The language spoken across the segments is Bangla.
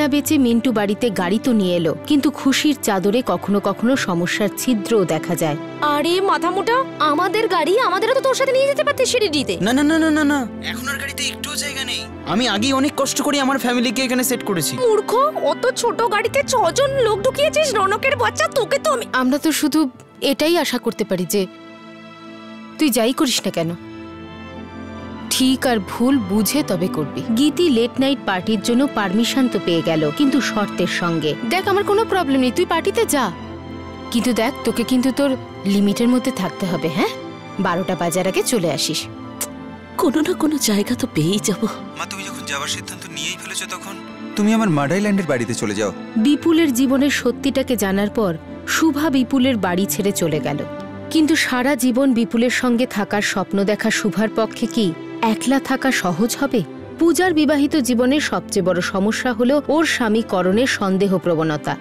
গয়না বেচে মিন্টু বাড়িতে গাড়ি তো নিয়ে এলো, কিন্তু খুশির চাদরে কখনো কখনো সমস্যার ছিদ্রও দেখা যায়। আরে মাথা মোটা, আমাদের গাড়ি, আমাদেরও তো তোর সাথে নিয়ে যেতে পারতিস শিরিডিতে। না না না না না না, এখন আর গাড়িতে একটুও জায়গা নেই। আমি আগেই অনেক কষ্ট করে আমার ফ্যামিলিকে এখানে সেট করেছি। মূর্খ, অত ছোট গাড়িতে 6 জন লোক ঢুকিয়েছিস, রনকের বাচ্চা। তোকে তো আমরা তো শুধু এটাই আশা করতে পারি যে তুই যাই করিস না কেন ঠিক আর ভুল বুঝে তবে করবি। গীতি লেট নাইট পার্টির জন্য পারমিশন তো পেয়ে গেল, কিন্তু শর্তের সঙ্গে। দেখ, আমার কোনো প্রবলেম নেই, তুই পার্টিতে যা, কিন্তু দেখ তোকে কিন্তু তোর লিমিটের মধ্যে থাকতে হবে। হ্যাঁ, 12টা বাজার আগে চলে আসিস। কোনো না কোনো জায়গা তো পেয়েই যাব। মা, তুমি যখন যাওয়ার সিদ্ধান্ত নিয়েই ফেলেছো, তখন তুমি আমার মাডাইল্যান্ডের বাড়িতে চলে যাও। বিপুলের জীবনের সত্যিটাকে জানার পর শুভা বিপুলের বাড়ি ছেড়ে চলে গেল। কিন্তু সারা জীবন বিপুলের সঙ্গে থাকার স্বপ্ন দেখা শুভার পক্ষে কি একলা থাকা সহজ হবে? পূজার বিবাহিত জীবনের সবচেয়ে বড় সমস্যা হলো ওর স্বামী করণের সন্দেহ প্রবণতা।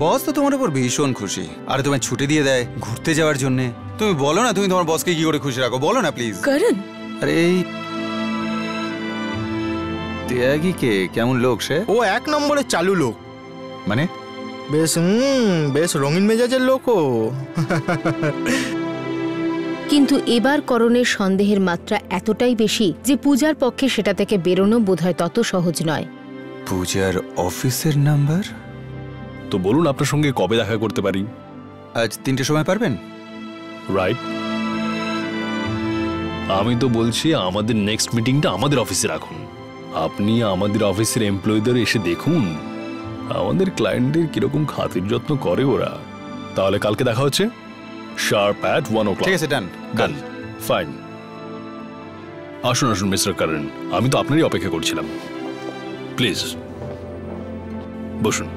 বস তো তোমার উপর ভীষণ খুশি, আর তোমায় ছুটি দিয়ে দেয় ঘুরতে যাওয়ার জন্য। তুমি বলো না, তুমি তোমার বসকে কি করে খুশি রাখো, বলো না প্লিজ। করণ, আরে এই ত্যাগী কে, কেমন লোক সে? ও 1 নম্বরের চালু লোক। মানে বেশ রঙিন মেজাজের লোক ও। কিন্তু এবার করণের সন্দেহের মাত্রা এতটাই বেশি যে পূজার পক্ষে সেটা থেকে বেরোনো বোধহয় তত সহজ নয়। পূজার অফিসের নাম্বার? তো বলুন আপনার সঙ্গে কবে দেখা করতে পারি? আজ 3টের সময় পারবেন? রাইট। আমি তো বলছি আমাদের নেক্সট মিটিংটা আমাদের অফিসে রাখুন। আপনি আমাদের অফিসের এমপ্লয়ীদের এসে দেখুন আমাদের ক্লায়েন্টদের কিরকম খাতির যত্ন করে ওরা। তাহলে কালকে দেখা হচ্ছে শার্প অ্যাট 1 o'clock। ঠিক আছে, ডান ডান, ফাইন। আসুন আসুন মিস্টার করণ, আমি তো আপনারই অপেক্ষা করছিলাম। প্লিজ বসুন।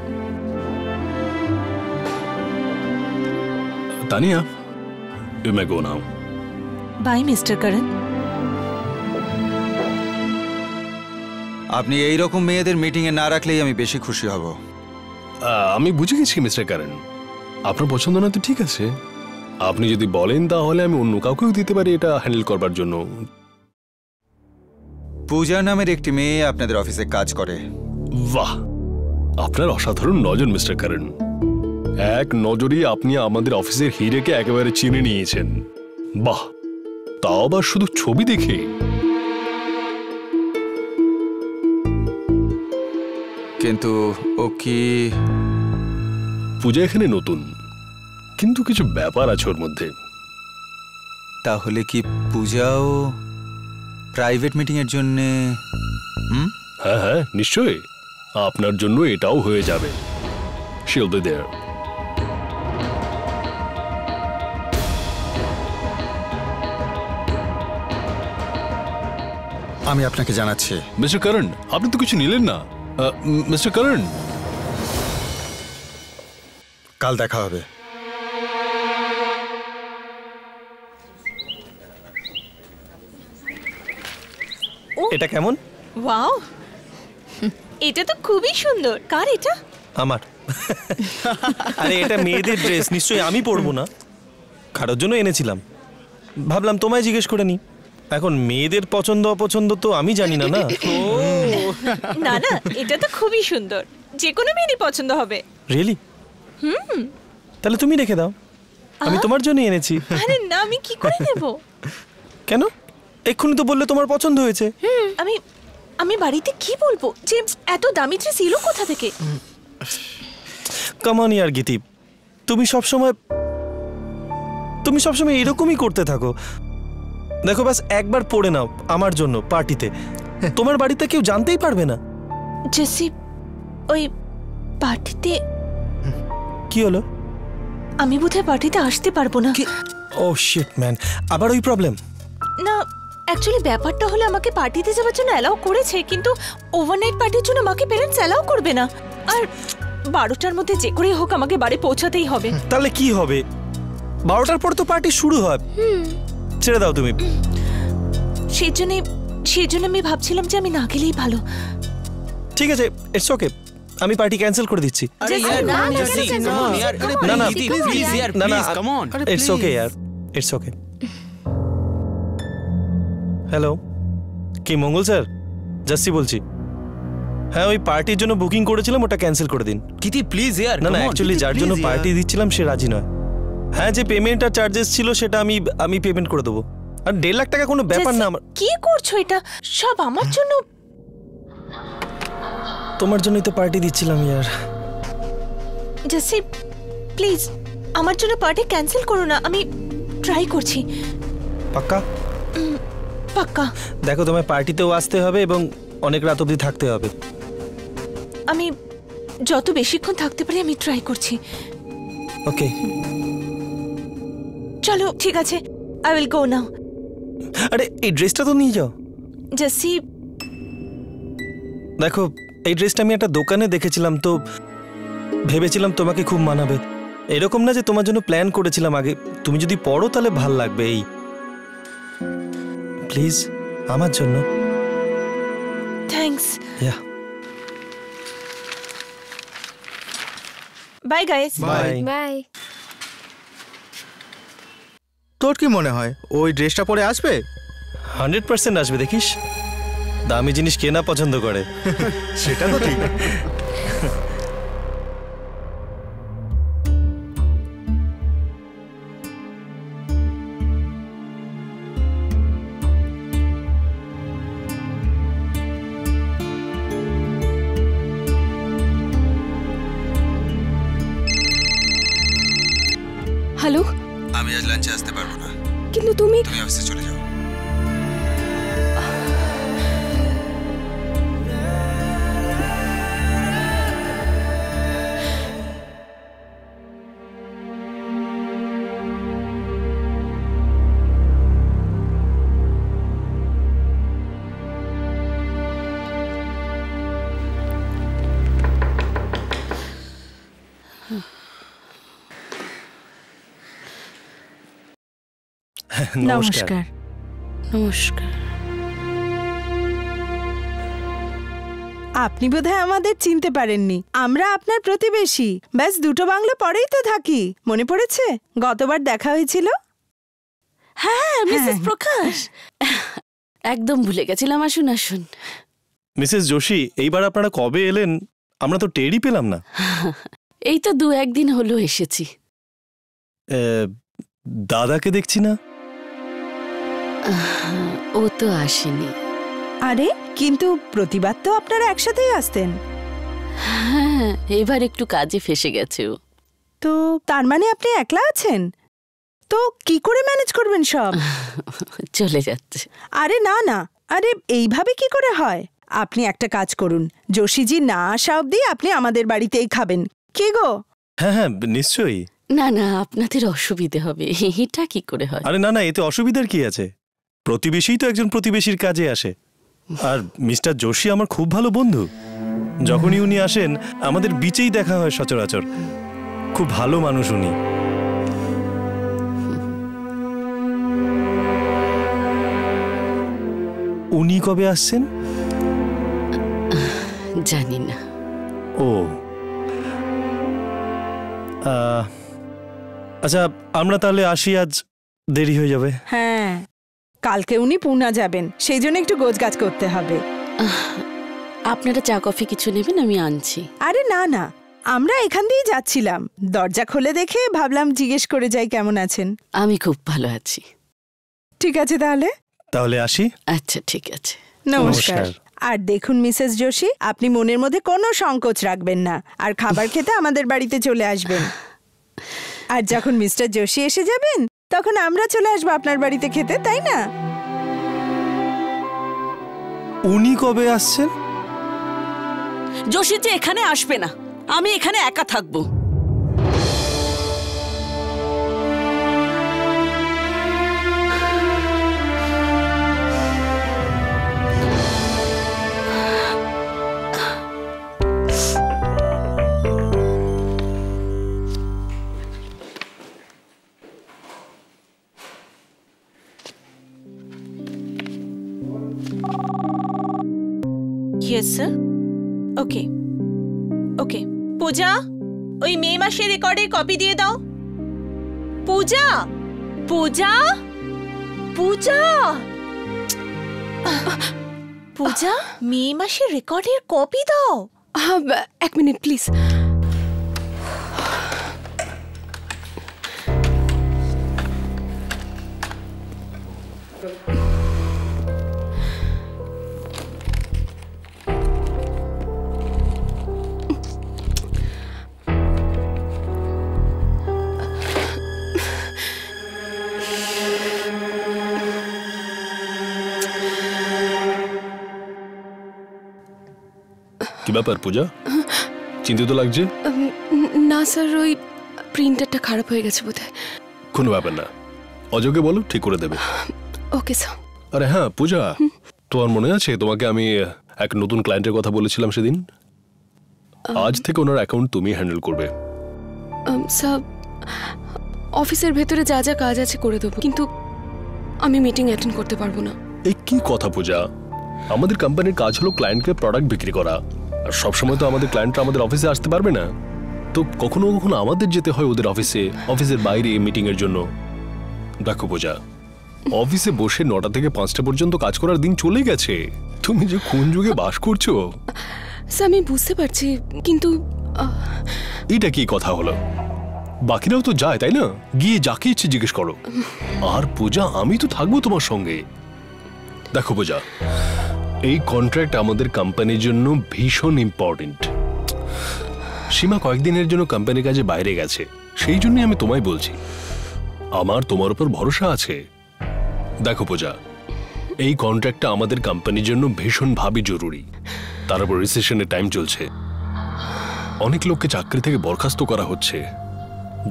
Tania, you may go now. Bye mister Karan. আপনি এই রকম মেয়েদের মিটিং এ না রাখলেই আমি বেশি খুশি হব। আমি বুঝে গেছি মিস্টার করণ, আপনার পছন্দ না তো ঠিক আছে। আপনি যদি বলেন তাহলে আমি অন্য কাউকেও দিতে পারি এটা হ্যান্ডেল করবার জন্য। পূজা নামের একটি মেয়ে আপনাদের অফিসে কাজ করে। বাহ, আপনার অসাধারণ নজর মিস্টার করণ। এক নজরেই আপনি আমাদের অফিসের হিরেকে একেবারে চিনে নিয়েছেন। বাহ, তাও আবার শুধু ছবি দেখে। কিন্তু ও কি? পূজা এখানে নতুন, কিন্তু কিছু ব্যাপার আছে ওর মধ্যে। তাহলে কি পূজাও প্রাইভেট মিটিং এর জন্য? হ্যাঁ হ্যাঁ, নিশ্চয়ই আপনার জন্য এটাও হয়ে যাবে। She'll be there. আমি আপনাকে জানাচ্ছি। মিস্টার করণ, আপনি তো কিছু নিলেন না। মিস্টার করণ, কাল দেখা হবে। এটা কেমন? ওয়াও, এটা তো খুবই সুন্দর। কার এটা? আমার। আরে এটা মেয়েদের ড্রেস, নিশ্চয়ই আমি পরবো না। কারোর জন্য এনেছিলাম, ভাবলাম তোমায় জিজ্ঞেস করে নি। এখন মেয়েদের পছন্দ অপছন্দ তো আমি জানি না। না না না, এটা তো খুবই সুন্দর, যে কোনো মেয়েরই পছন্দ হবে। রিয়েলি? তাহলে তুমি রেখে দাও, আমি তোমার জন্য এনেছি। আরে না, আমি কি করে নেব? কেন? এক্ষুনি তো বললে তোমার পছন্দ হয়েছে। আমি বাড়িতে কি বলবো যে এত দামি ড্রেস এলো কোথা থেকে? কাম অন ইয়ার গীতি, তুমি সবসময় এরকমই করতে থাকো। দেখো, বাস একবার পরে নাও আমার জন্য পার্টিতে, তোমার বাড়িতে কেউ জানতেই পারবে না। জেসি, ওই পার্টিতে কি হলো? আমি বোধহয় পার্টিতে আসতে পারবো না। ও শিট ম্যান, আবার ওই প্রবলেম? না, অ্যাকচুয়ালি ব্যাপারটা হলো আমাকে পার্টিতে যাওয়ার জন্য অ্যালাউ করেছে, কিন্তু ওভারনাইট পার্টির জন্য আমাকে প্যারেন্টস অ্যালাউ করবে না। আর 12টার মধ্যে যে করেই হোক আমাকে বাড়ি পৌঁছাতেই হবে। তাহলে কি হবে? 12টার পর তো পার্টি শুরু হয়। ছেড়ে দাও তুমি। সেই জন্য আমি ভাবছিলাম যে আমি না গেলেই ভালো। ঠিক আছে, ইটস ওকে, আমি পার্টি ক্যান্সেল করে দিচ্ছি। It's okay year, it's okay. Hello, কি মঙ্গল স্যার? জাসি বলছি। হ্যাঁ, ওই পার্টির জন্য বুকিং করেছিলাম, ওটা ক্যান্সেল করে দিন। গীতি প্লিজ ইয়ার। না না, অ্যাকচুয়ালি যার জন্য পার্টি দিচ্ছিলাম সে রাজি নয়। হ্যাঁ, যে পেমেন্ট আর চার্জেস ছিল সেটা আমি পেমেন্ট করে দেবো। আর 1.5 লাখ টাকা কোনো ব্যাপার না আমার। কি করছো এটা? সব আমার জন্য। তোমার জন্যই তো পার্টি দিচ্ছিলাম ইয়ার। জেসি প্লিজ আমার জন্য পার্টি ক্যান্সেল করো না, আমি ট্রাই করছি। পাক্কা? পাক্কা। দেখো, তোমায় পার্টিতেও আসতে হবে এবং অনেক রাত অবধি থাকতে হবে। আমি যত বেশিক্ষণ থাকতে পারি আমি ট্রাই করছি। ওকে, চলো ঠিক আছে, আই উইল গো নাও। আরে এই ড্রেসটা তো নিয়ে যাও। জেসি দেখো, এই ড্রেসটা আমি একটা দোকানে দেখেছিলাম, তো ভেবেছিলাম তোমাকে খুব মানাবে। এরকম না যে তোমার জন্য প্ল্যান করেছিলাম আগে। তুমি যদি পড়ো তাহলে ভাল লাগবে। এই প্লিজ আমার জন্য। Thanks. Yeah, bye guys. Bye. Bye. তোর কি মনে হয় ওই ড্রেসটা পরে আসবে? 100% আসবে, দেখিস। দামি জিনিস কে না পছন্দ করে। সেটা তো ঠিক। হ্যালো। আমি আজ লাঞ্চে আসতে পারবো না, কিন্তু তুমি অফিসে চলে যাও। নমস্কার। নমস্কার। আপনি বোধহয় আমাদের চিনতে পারেননি। আমরা আপনার প্রতিবেশী, ব্যাস 2টো বাংলো পরেই তো থাকি। মনে পড়েছে গতবার দেখা হয়েছিল? হ্যাঁ, মিসেস প্রকাশ। একদম ভুলে গেছিলাম। আসুন আসুন। মিসেস যোশী, এইবার আপনারা কবে এলেন? আমরা তো টেরই পেলাম না। এই তো 2-1 দিন হলো এসেছি। দাদাকে দেখছি না। ও তো আসেনি। আরে কিন্তু প্রতিবার তো আপনারা একসাথেই আসতেন। হ্যাঁ, এবার একটু কাজে ফেসে গেছে ও। তো তার মানে আপনি একলা আছেন? তো কি করে ম্যানেজ করবেন সব? চলে যাচ্ছে। আরে না না, আরে এইভাবে কি করে হয়? আপনি একটা কাজ করুন, যোশীজি না আসা অবধি আপনি আমাদের বাড়িতেই খাবেন। কি গো? হ্যাঁ হ্যাঁ, নিশ্চয়ই। না না, আপনাদের অসুবিধে হবে। এটা কি করে হয়? আরে না না, এতে অসুবিধার কি আছে? প্রতিবেশী তো একজন প্রতিবেশীর কাজে আসে। আর মিস্টার যোশী আমার খুব ভালো বন্ধু। যখনই উনি আসেন আমাদের বিচেই দেখা হয় সচরাচর। খুব ভালো মানুষ উনি। উনি কবে আসছেন জানি না। ও আচ্ছা, আমরা তাহলে আসি, আজ দেরি হয়ে যাবে। হ্যাঁ, কালকে উনি পুনা যাবেন, সেই জন্য একটু গোছগাছ করতে হবে। আপনারা চা কফি কিছু নেবেন? আমি আনছি। আরে না না, আমরা এখান দিয়েই যাচ্ছিলাম, দরজা খুলে দেখে ভাবলাম জিজ্ঞেস করে যাই কেমন আছেন। আমি খুব ভালো আছি। ঠিক আছে তাহলে আসি। আচ্ছা ঠিক আছে, নমস্কার। আর দেখুন মিসেস যোশী, আপনি মনের মধ্যে কোনো সংকোচ রাখবেন না, আর খাবার খেতে আমাদের বাড়িতে চলে আসবেন। আর যখন মিস্টার যোশী এসে যাবেন তখন আমরা চলে আসবো আপনার বাড়িতে খেতে, তাই না? উনি কবে আসছেন? যোশী যে এখানে আসবে না, আমি এখানে একা থাকবো। Yes sir. ওকে ওকে। পূজা, ওই মে মাসের রেকর্ডের কপি দিয়ে দাও। পূজা, পূজা, পূজা। পূজা, মে মাসের রেকর্ডের কপি দাও। এক মিনিট প্লিজ। কি ব্যাপার পূজা, চিন্তিত লাগছে? না স্যার, ওই প্রিন্টারটা খারাপ হয়ে গেছে বোধহয়। কোনো ব্যাপার না, অজয়কে বলো ঠিক করে দেবে। Okay sir. আরে হ্যাঁ পূজা, তোমার মনে আছে তোমাকে আমি এক নতুন ক্লায়েন্টের কথা বলেছিলাম সেদিন? আজ থেকে ওনার অ্যাকাউন্ট তুমি হ্যান্ডেল করবে। স্যার, অফিসের ভেতরে যা যা কাজ আছে করে দেবো, কিন্তু আমি মিটিং অ্যাটেন্ড করতে পারবো না। এই কি কথা পূজা, আমাদের কোম্পানির কাজ হলো ক্লায়েন্টকে প্রোডাক্ট বিক্রি করা, আর সবসময় তো আমাদের ক্লায়েন্টরা আমাদের অফিসে আসতে পারবে না, তো কখনো কখনো আমাদের যেতে হয় ওদের অফিসে, অফিসের বাইরে মিটিং এর জন্য। দেখো পূজা, অফিসে বসে 9টা থেকে 5টা পর্যন্ত কাজ করার দিন চলে গেছে। তুমি যে কোন যুগে বাস করছো। স্যার আমি বুঝতে পারছি, কিন্তু এটা কি কথা হলো? বাকিরাও তো যায় তাই না, গিয়ে যাকে ইচ্ছে জিজ্ঞেস করো। আর পূজা, আমি তো থাকবো তোমার সঙ্গে। দেখো পূজা, এই কন্ট্রাক্ট আমাদের কোম্পানির জন্য ভীষণ ইম্পর্টেন্ট। সীমা কয়েকদিনের জন্য কোম্পানির কাজে বাইরে গেছে, সেই জন্যই আমি তোমায় বলছি, আমার তোমার উপর ভরসা আছে। দেখো পূজা, এই কন্ট্রাক্টটা আমাদের কোম্পানির জন্য ভীষণভাবে জরুরি। তার উপর রিসেশনের টাইম চলছে, অনেক লোককে চাকরি থেকে বরখাস্ত করা হচ্ছে।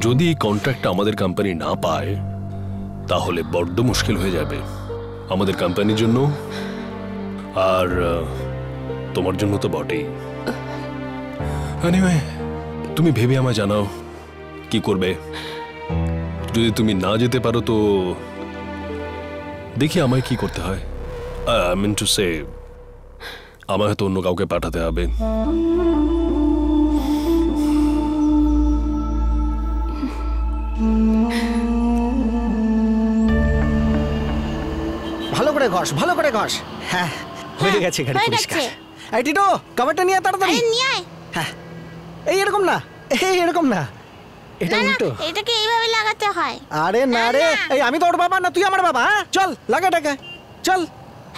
যদি এই কন্ট্রাক্টটা আমাদের কোম্পানি না পায় তাহলে বড্ড মুশকিল হয়ে যাবে আমাদের কোম্পানির জন্য, আর তোমার জন্য তো বটেই। এনিওয়ে, তুমি ভেবে আমায় জানাও কি করবে। যদি তুমি না যেতে পারো তো দেখি আমায় কি করতে হয়। আই মিন টু সে, আমায় হয়তো অন্য কাউকে পাঠাতে হবে। ভালো করে ঘষ, ভালো করে ঘষ। হ্যাঁ, হয়ে গেছে গাড়ি পরিষ্কার। এই টিটো, কভারটা নিয়ে তাড়াতাড়ি। নিয়ে আয়। হ্যাঁ, এই এরকম না, এই এরকম না, এটা উল্টো। এটাকে এইভাবে লাগাতে হয়। আরে না রে, এই আমি তো ওর বাবা না, তুই আমার বাবা। হ্যাঁ চল লাগা টাকা, চল।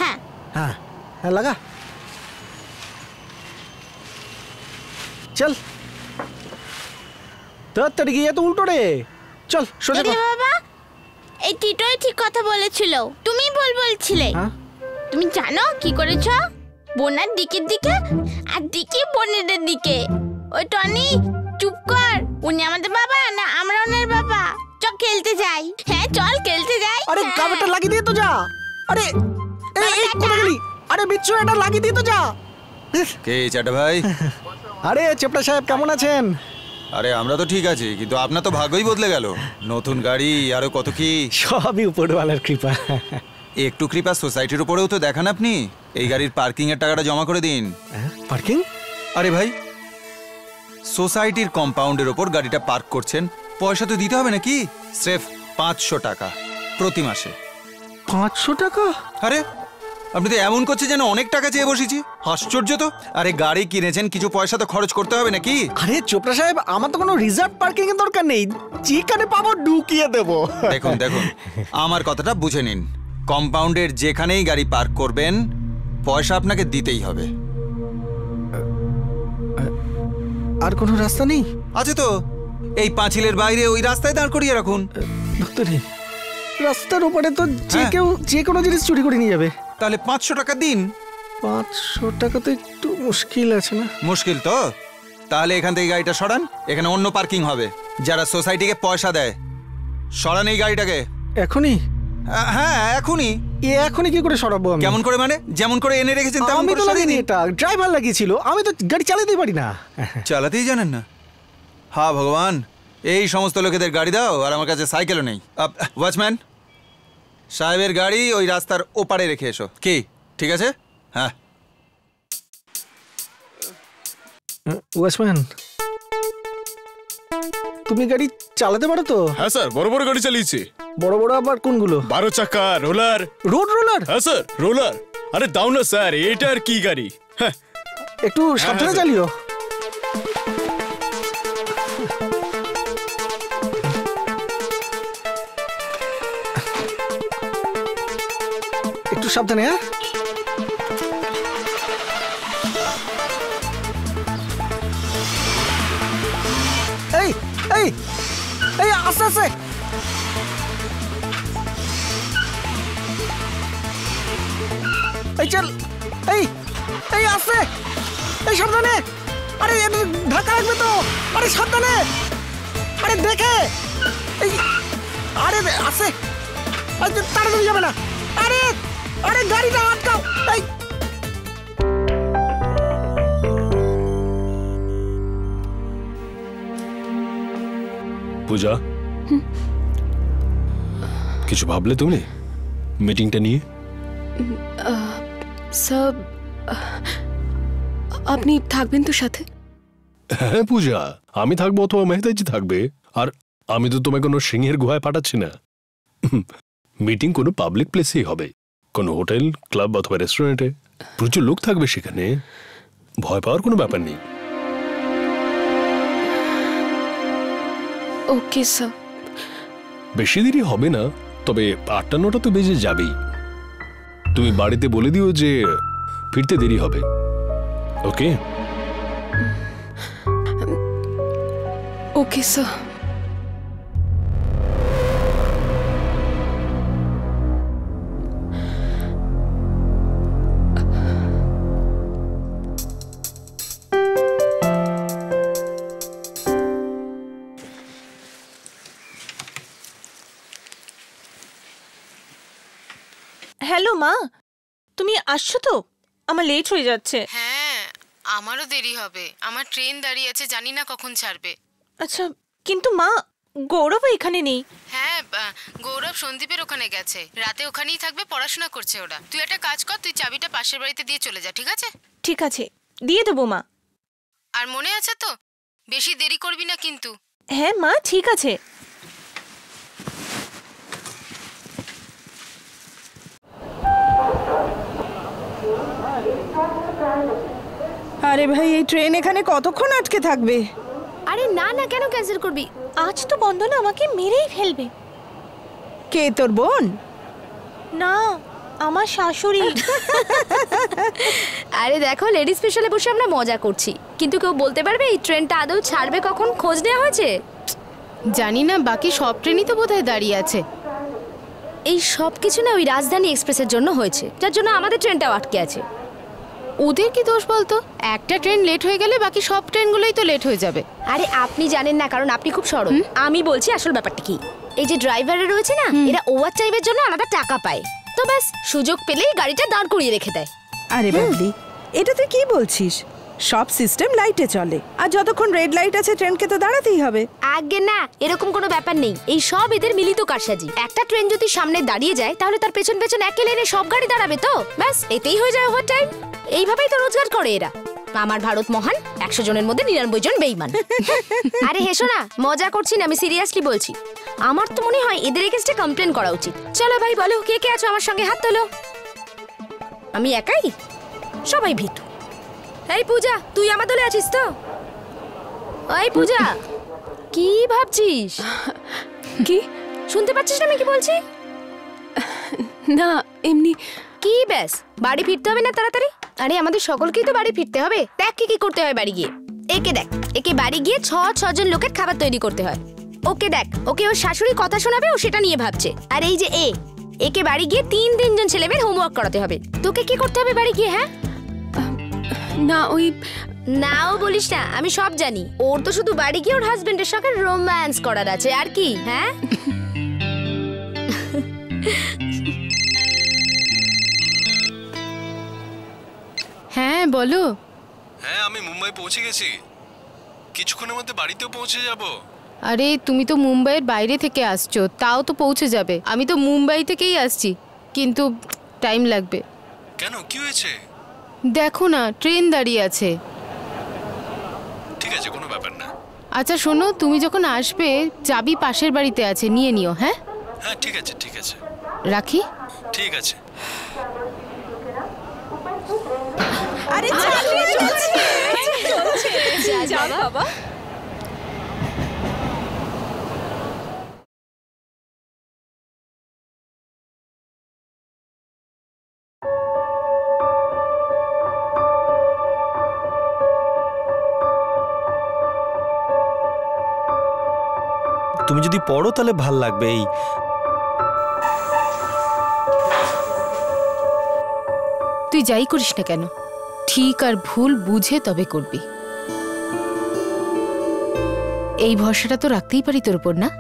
হ্যাঁ হ্যাঁ হ্যাঁ লাগা, চল। তাড়াতাড়ি গিয়ে তো উল্টো রে, চল সোজা কর। বাবা, এই টিটোই ঠিক কথা বলেছিল, তুমি ভুল বলছিলে। তুমি জানো কি করেছো? বোনার দিকের দিকে আর দিকে বোনেদের দিকে। ওই টনি, চুপ কর। উনি আমাদের বাবা না আমরা ওনার বাবা। চল খেলতে যাই। হ্যাঁ চল খেলতে যাই। আরে কাপড়টা লাগিয়ে দিয়ে তো যা। আরে এই কোথায় গেলি? আরে বিচ্ছু, এটা লাগিয়ে দিয়ে তো যা। কে চাটা ভাই? আরে চেপটা সাহেব, কেমন আছেন? আরে আমরা তো ঠিক আছি, কিন্তু আপনার তো ভাগ্যই বদলে গেল। নতুন গাড়ি, আরো কত কি। সবই উপরওয়ালার কৃপা। একটু কৃপা সোসাইটির উপরেও তো দেখান আপনি। এই গাড়ির পার্কিং এর টাকাটা জমা করে দিন। পার্কিং? আরে ভাই, সোসাইটির কম্পাউন্ডের ওপর গাড়িটা পার্ক করছেন, পয়সা তো দিতে হবে নাকি? স্রেফ 500 টাকা প্রতি মাসে। 500 টাকা? আরে আপনি তো এমন করছেন যেন অনেক টাকা চেয়ে বসেছি। আশ্চর্য তো। আরে গাড়ি কিনেছেন, কিছু পয়সা তো খরচ করতে হবে নাকি? আরে চোপড়া সাহেব, আমার তো কোনো রিজার্ভ পার্কিং এর দরকার নেই, যেখানে পাবো ঢুকিয়ে দেবো। দেখুন দেখুন, আমার কথাটা বুঝে নিন। কম্পাউন্ডের যেখানেই গাড়ি পার্ক করবেন, পয়সা আপনাকে দিতেই হবে। আর কোনো রাস্তা নেই? আছে তো, এই পাঁচিলের বাইরে ওই রাস্তায় দাঁড় করিয়ে রাখুন। রাস্তার উপরে তো যে কেউ যে কোনো জিনিস চুরি করে নিয়ে যাবে। তাহলে 500 টাকা দিন। 500 টাকা তো একটু মুশকিল আছে না? মুশকিল তো? তাহলে এখান থেকে গাড়িটা সরান, এখানে অন্য পার্কিং হবে। যারা সোসাইটিকে পয়সা দেয়, সরান এই গাড়িটাকে এখনই। হ্যাঁ এখনই। এখনই কি করে সরাবো আমি? কেমন করে মানে? যেমন করে এনে রেখেছেন তেমন আমি করে তো সরিয়ে লাগিনি, দিন। এটা ড্রাইভার লাগিয়েছিল, আমি তো গাড়ি চালাতেই পারি না। চালাতেই জানেন না? হ্যাঁ ভগবান, এই সমস্ত লোকেদের গাড়ি দাও আর আমার কাছে সাইকেলও নেই। ওয়াচম্যান সাহেবের গাড়ি ওই রাস্তার ওপারে রেখে এসো। কি ঠিক আছে? হ্যাঁ। ওয়াচম্যান, তুমি গাড়ি চালাতে পারো তো? হ্যাঁ স্যার, বড় বড় গাড়ি চালিয়েছি। বড় বড় আবার কোনগুলো? 12 চাকা, রোলার। Road roller? হ্যাঁ স্যার, রোলার। আরে দাও না স্যার, এটা আর কি গাড়ি। একটু সাবধানে চালিও। একটু সাবধানে। হ্যাঁ এই এই এই আস্তে আস্তে। এই চল, এই এই আস্তে, এই সাবধানে। আরে ধাক্কা লাগবে তো। আরে সাবধানে, আরে দেখে। এই আরে আস্তে, তাড়াতাড়ি যাবে না। আরে আরে গাড়িটা আটকাও। এই পূজা, কিছু ভাবলে তুমি মিটিংটা নিয়ে? স্যার, আপনি থাকবেন তো সাথে? হ্যাঁ পূজা, আমি থাকবো অথবা মেহতাজি থাকবে। আর আমি তো তোমায় কোনো সিংহের গুহায় পাঠাচ্ছি না। মিটিং কোনো পাবলিক প্লেসেই হবে, কোনো হোটেল, ক্লাব অথবা রেস্টুরেন্টে। প্রচুর লোক থাকবে সেখানে, ভয় পাওয়ার কোনো ব্যাপার নেই। Okay sir. বেশি দেরি হবে না, তবে 8টা-9টা তো বেজে যাবেই। তুমি বাড়িতে বলে দিও যে ফিরতে দেরি হবে। ওকে ওকে স্যার। হ্যালো মা, তুমি আসছো তো? আমার লেট হয়ে যাচ্ছে। হ্যাঁ, আমারও দেরি হবে। আমার ট্রেন দাঁড়িয়ে আছে, জানি না কখন ছাড়বে। আচ্ছা, কিন্তু মা গৌরব এখানে নেই। হ্যাঁ, গৌরব সন্দীপের ওখানে গেছে, রাতে ওখানেই থাকবে, পড়াশোনা করছে ওরা। তুই একটা কাজ কর, তুই চাবিটা পাশের বাড়িতে দিয়ে চলে যা, ঠিক আছে? ঠিক আছে, দিয়ে দেবো মা। আর মনে আছে তো, বেশি দেরি করবি না কিন্তু। হ্যাঁ মা, ঠিক আছে। আরে ভাই, এই ট্রেন এখানে কতক্ষণ আটকে থাকবে? আরে না না, কেন ক্যান্সেল করবি? আজ তো বন্দনা আমাকে মেরেই ফেলবে। কে, তোর বোন? না, আমার শাশুড়ি। আরে দেখো, লেডি স্পেশালে বসে আমরা মজা করছি, কিন্তু কেউ বলতে পারবে এই ট্রেনটা আদৌ ছাড়বে কখন? খোঁজ নেওয়া হয়েছে? জানি না, বাকি সব ট্রেনই তো বোধহয় দাঁড়িয়ে আছে। এই সব কিছু না ওই রাজধানী এক্সপ্রেসের জন্য হয়েছে, যার জন্য আমাদের ট্রেনটাও আটকে আছে। ওদের কি দোষ বলতো? একটা ট্রেন লেট হয়ে গেলে বাকি সব ট্রেনগুলোই তো লেট হয়ে যাবে। আরে আপনি জানেন না, কারণ আপনি খুব সরল। আমি বলছি আসল ব্যাপারটা কি। এই যে ড্রাইভাররা রয়েছে না, এরা ওভার টাইমের জন্য আলাদা টাকা পায়, তো ব্যাস সুযোগ পেলেই গাড়িটা দাঁড় করিয়ে রেখে দেয়। আরে বাবলি, এটা তুই কি বলছিস? সব সিস্টেম লাইটে চলে, আর যতক্ষণ রেড লাইট আছে ট্রেনকে তো দাঁড়াতেই হবে। আগে না, এরকম কোনো ব্যাপার নেই। এই সব এদের মিলিত কারসাজি। একটা ট্রেন যদি সামনে দাঁড়িয়ে যায়, তাহলে তার পেছন পেছন এক লেনে সব গাড়ি দাঁড়াবে, তো ব্যাস এতেই হয়ে যায় ওভার টাইম। এইভাবেই তো রোজগার করে এরা। আমার ভারত মহান, 100 জনের মধ্যে 99 জন বেঈমান। আরে হেসো না, মজা করছি না, আমি সিরিয়াসলি বলছি। আমার তো মনে হয় এদের এগেইনস্টে কমপ্লেন করা উচিত। চলো ভাই, বলো কে কে আছো আমার সঙ্গে, হাত তোলো। আমি একাই? সবাই ভীতু। এই পূজা, তুই আমার দলে আছিস তো? ওই পূজা, কি ভাবছিস? কি শুনতে পাচ্ছিস না আমি কি বলছি? না, এমনি। কি ব্যাস, বাড়ি ফিরতে হবে না তাড়াতাড়ি? আরে আমাদের সকলকেই তো বাড়ি ফিরতে হবে। দেখ কি কি করতে হয় বাড়ি গিয়ে। একে দেখ, একে বাড়ি গিয়ে 6 জন লোকের খাবার তৈরি করতে হয়। ওকে দেখ, ওকে ওর শাশুড়ি কথা শোনাবে, ও সেটা নিয়ে ভাবছে। আর এই যে একে বাড়ি গিয়ে 3 জন ছেলেমেয়ের হোমওয়ার্ক করাতে হবে। তোকে কি করতে হবে বাড়ি গিয়ে? হ্যাঁ না, ওই নাও বলিস না, আমি সব জানি। ওর তো শুধু বাড়ি গিয়ে ওর হাজবেন্ডের সঙ্গে রোম্যান্স করার আছে, আর কি? হ্যাঁ হ্যাঁ বলো। হ্যাঁ, আমি মুম্বাই পৌঁছে গেছি, কিছুক্ষণের মধ্যে বাড়িতেও পৌঁছে যাব। আরে তুমি তো মুম্বাইয়ের বাইরে থেকে আসছো, তাও তো পৌঁছে যাবে। আমি তো মুম্বাই থেকেই আসছি, কিন্তু টাইম লাগবে। কেন, কি হয়েছে? দেখো না, ট্রেন দাঁড়িয়ে আছে। ঠিক আছে, কোনো ব্যাপার না। আচ্ছা শোনো, তুমি যখন আসবে চাবি পাশের বাড়িতে আছে, নিয়ে নিও। হ্যাঁ হ্যাঁ ঠিক আছে, ঠিক আছে, রাখি। ঠিক আছে। আরে যা বাবা। তুমি যদি পড়ো তাহলে ভাল লাগবে। এই তুই যাই করিস না কেন, ঠিক আর ভুল বুঝে তবে করবি। এই ভরসাটা তো রাখতেই পারি তোর উপর, না?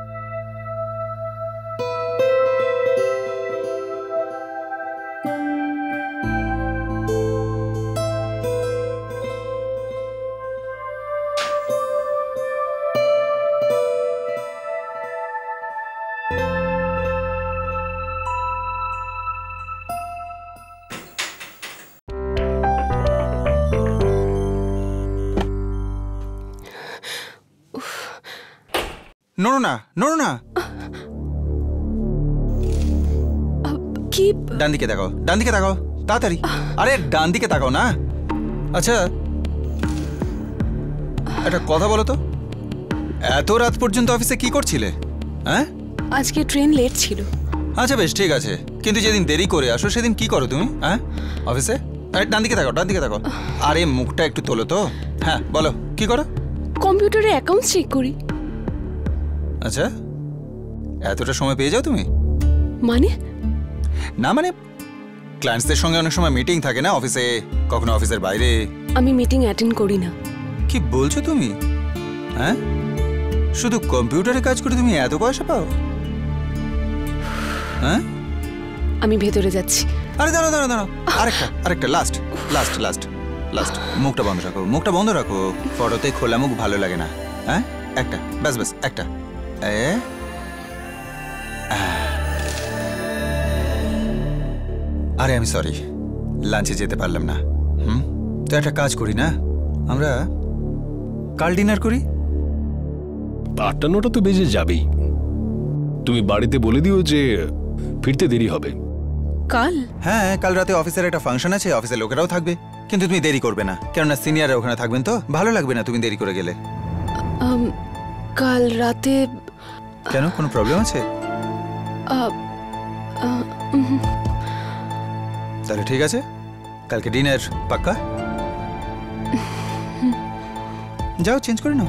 নড়ো না, নড়ো না। কি? ডান দিকে তাকাও, ডান দিকে তাকাও, তাড়াতাড়ি। আরে ডান দিকে তাকাও না। আচ্ছা একটা কথা বলো তো, এত রাত পর্যন্ত অফিসে কি করছিলে? হ্যাঁ, আজকে ট্রেন লেট ছিল। আচ্ছা বেশ ঠিক আছে, কিন্তু যেদিন দেরি করে আসো সেদিন কি করো তুমি? হ্যাঁ অফিসে? আরে ডান দিকে তাকাও, ডান দিকে তাকাও। আরে মুখটা একটু তোলো তো। হ্যাঁ বলো কি করো? কম্পিউটারে অ্যাকাউন্ট চেক করি। আচ্ছা এতটা সময় পেয়ে যাও তুমি? মানে? না মানে ক্লায়েন্টসদের সঙ্গে অনেক সময় মিটিং থাকে না অফিসে, কখনো অফিসের বাইরে। আমি মিটিং অ্যাটেন্ড করি না। কি বলছো তুমি? হ্যাঁ, শুধু কম্পিউটারে কাজ করে তুমি এত পয়সা পাও? হ্যাঁ, আমি ভেতরে যাচ্ছি। আরে দাঁড়াও দাঁড়াও দাঁড়াও, আরেকটা আরেকটা লাস্ট লাস্ট লাস্ট লাস্ট। মুখটা বন্ধ রাখো, মুখটা বন্ধ রাখো। ফটোতে খোলা মুখ ভালো লাগে না। হ্যাঁ একটা, ব্যাস ব্যাস একটা। আরে আমি সরি, লাঞ্চে যেতে পারলাম না। তো একটা কাজ করি না, আমরা কাল ডিনার করি? 8টা-9টা তো বেজে যাবেই। তুমি বাড়িতে বলে দিও যে ফিরতে দেরি হবে। কাল? হ্যাঁ কাল রাতে অফিসের একটা ফাংশন আছে, অফিসের লোকেরাও থাকবে, কিন্তু তুমি দেরি করবে না, কেননা সিনিয়ররা ওখানে থাকবেন তো ভালো লাগবে না তুমি দেরি করে গেলে। কাল রাতে? কেন, কোনো প্রবলেম আছে? তাহলে ঠিক আছে, কালকে ডিনার পাক্কা? যাও চেঞ্জ করে নাও।